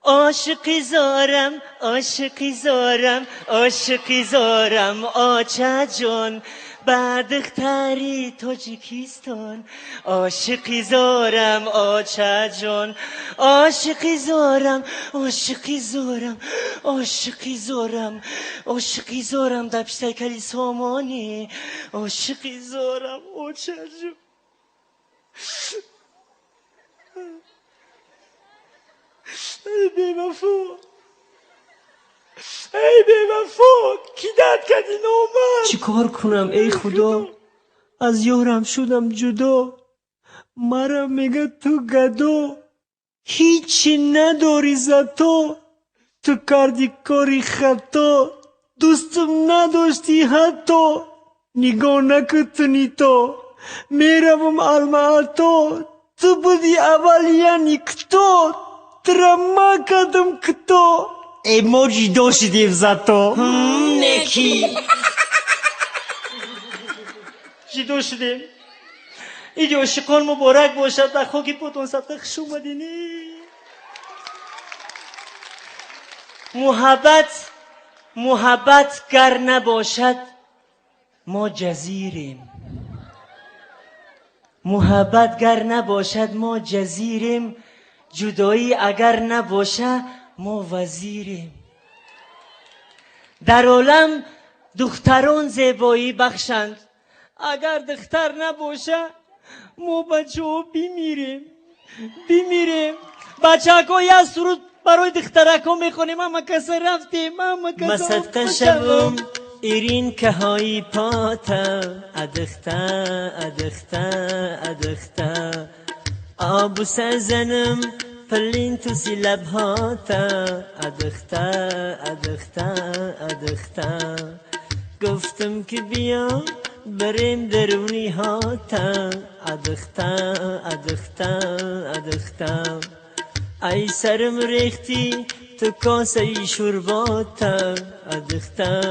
عاشقی زارم عاشقی زارم عاشقی زارم آچه جان بعدختری تاجیکستان عاشقی زارم آچه جان عاشقی زارم عاشقی زارم عاشقی زارم عاشقی زارم در پیشتای کلی سامانی عاشقی زارم آچه جان ای بیوفا ای بیوفا کی درد کردی نامرد چی کار کنم ای خدا از یارم شدم جدا مرا میگه تو گدا هیچی نداری زتا تو کردی کاری خطا دوستم نداشتی حتی نگاه نکتنی تا میروم المعتا تو بودی اول یعنی کتا ترما کدم کتا ایموجی داشتیم زتا نکی چی داشتیم ایدی عاشقان مبارک باشد در خاکی پاتون صدقه خوش اومدینی محبت گر نباشد ما جزیریم محبت گر نباشد ما جزیریم جدایی اگر نباشه ما وزیریم در عالم دختران زیبایی بخشند اگر دختر نباشه ما بچه ها بیمیریم بچه ها یه سرود برای دخترک ها میخونیم اما کسی رفتیم مصدقه شبم ایرین که های پاتا ادختا آبو سزنم پلین تو سی لبهاتا ادختا گفتم که بیا بریم درونی هاتا ادختا ای سرم ریختی تو کاسه شرباتا ادختا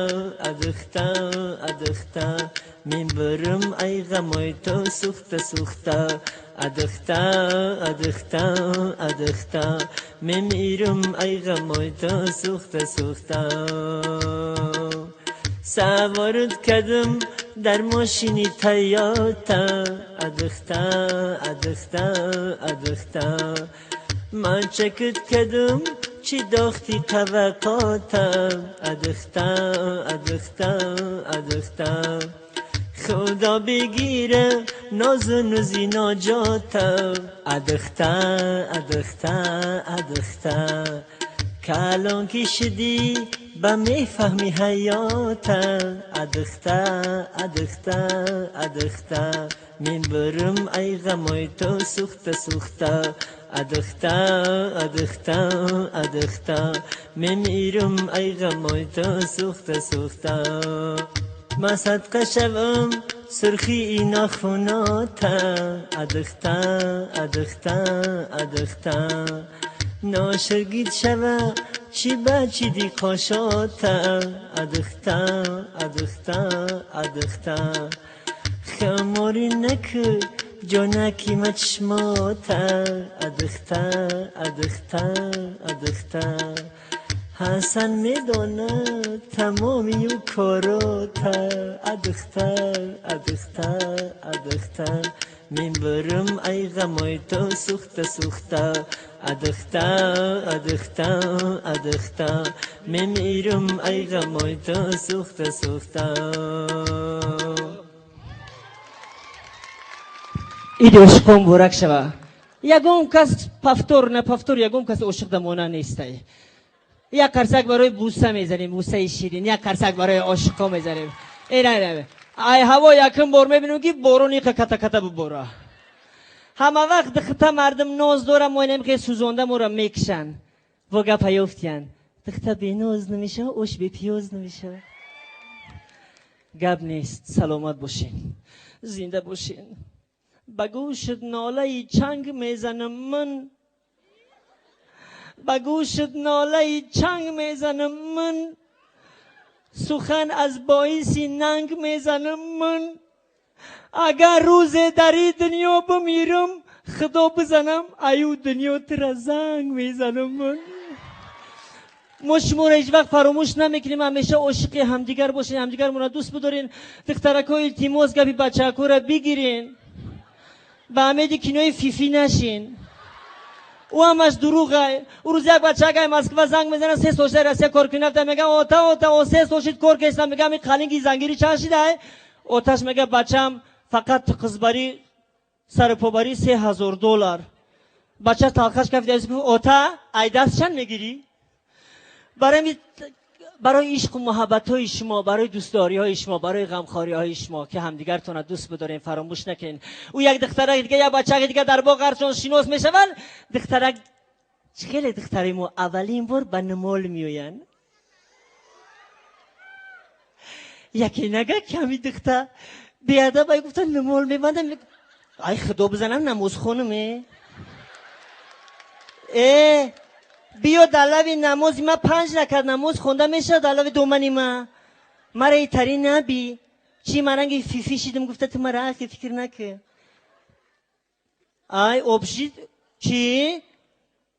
من برم ای غمای تو سخته ادختا من میرم ای غمای تو سخته سوارت کردم در ماشینی تیاتا ادختا من چکت کردم چی داختی قوقاتا ادختا خدا بگیره نازن و زینا جاتا ادختا کلان که شدی با میفهمی حیاتا ادختا من برم ای غمای تو سخته ادختا من میرم ای غمای تو سخته ما صدقه شوم سرخی اینا خوناتا ادختا ناشرگید شوه چی بچی دی قاشاتا ادختا خماری نکر جانکی مچشماتا ادختا حسن میدانه تمامی و کاراتا ادختا من برم ای غمای تو سخته ادختا من میرم ای غمای تو سخته ایدی عشقم بورک شوه یگم کس پفتور یگم کس عشق دمانه نیسته یک قرصک برای بوسه میزنیم بوسه شیرین یک قرصک برای عاشقا میزنیم نه ای هوا یکم بار میبینیم که بارونی که کتا بباره همه وقت دخته مردم ناز دارم موینم که سوزانده مورم میکشن و گپ یفتین دخته بی ناز نمیشه اوش بی پیاز نمیشه گپ نیست سلامت باشین زنده باشین بگوشت ناله چنگ میزنم من بگوشت ناله چنگ میزنم من سخن از باعثی ننگ میزنم من اگر روز در این دنیا بمیرم خدا بزنم ایو دنیا تر زنگ میزنم من ما شما را هیچ وقت فراموش نمیکنیم، همیشه عاشق همدیگر باشین، همدیگر مون دوست بدارین، دخترکای التماس گپی بچه‌ها را بگیرین، به همه کینوی فیفی نشین. او همش دروغه. او روز یک بچه که مسکو زنگ میزنه 3 ساعت رسیه کار کنه، رفته میگه آتا 3 ساعت کار کردم، میگم این قلنگی زنگیری چند شده؟ آتش میگه بچم فقط قزبری سر پوبری $3000. بچه تلخش گفت آتا ای دست چند میگیری؟ برای عشق و محبت های شما، برای دوستداری های شما، برای غمخواری های شما که همدیگرتون دوست بدارین، فراموش نکنین. او یک دخترک دیگه یا بچه دیگه در باغ هرچون شناس میشون، دخترک خیلی دختری ما اولین بار به نمال میوین. یکی نگه کمی دختر بیادب ای گفتن نمال میبندم، ای خدا بزنم نماز خونمه. بیا دلوی نمازی ما 5 رکعت نماز خونده میشه دلوی دومنی ما مرا ایتری نبی چی مرنگی فیفی شیدم گفته تو مرا اخی فکر نکه ای آبشید چی؟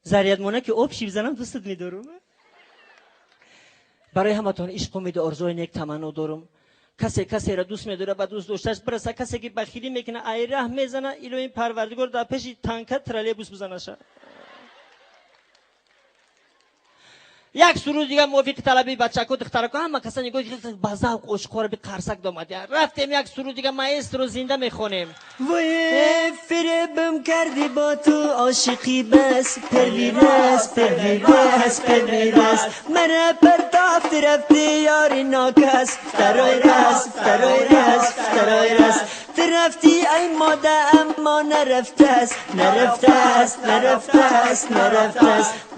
زریت مونه که آبشی بزنم دوستت میدارم. برای همتون عشق امید آرزوی نیک تمنا دارم. کسی را دوست میداره با دوست داشتش برسه، کسی که بخیلی میکنه ای رحم میزنه الهی پروردگار در پیش تانکت ترالیبوس بزنه شه. یک سرود دیگه موافق طلبی بچه‌ها دخترها همه کسانی که بازاق عشقوار به قرصک دامده رفتیم یک سرود دیگه ماسترو زنده میخونیم. وای فریبم کردی با تو عاشقی بس پرویرس من پرتافت رفتی یاری ناکس ترای رس رفتی ای ماده اما نرفته است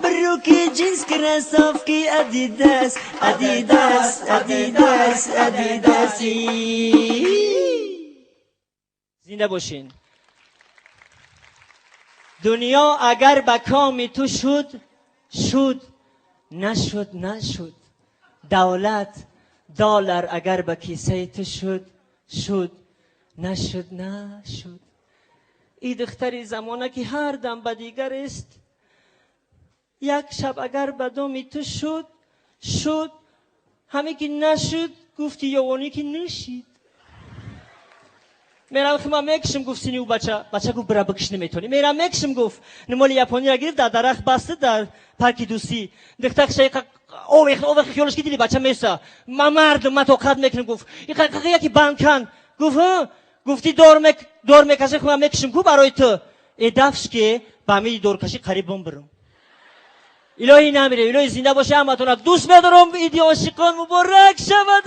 برو کی جنس کنه صاف کی ادیداس زنده باشین. دنیا اگر به کام تو شد نشد. دولت دلار اگر به کیسه تو شد نشد. این دختری زمانه که هر دم به دیگر است، یک شب اگر به دام تو شد همه که نشد گفتی یوانی که نشید. میرم خیمه میکشم گفت سینی او بچه گفت برا بکش نمیتونی. میرم میکشم گفت نمال یپانی را گرفت در درخت بسته در پارک دوستی. دختر شیخ اوه خیالش که دیدی بچه میسته ما مردم ما توقعت میکنم گفت یکی بند کن گفت ها گفتی دور میکشه خیمه میکشم گفت برای تو ای دفش که با همه دور کشی قریبم برم. الهی نمیره، الهی زنده باشه، همتون دوست می‌دارم. ایدی عاشقان مبارک شود.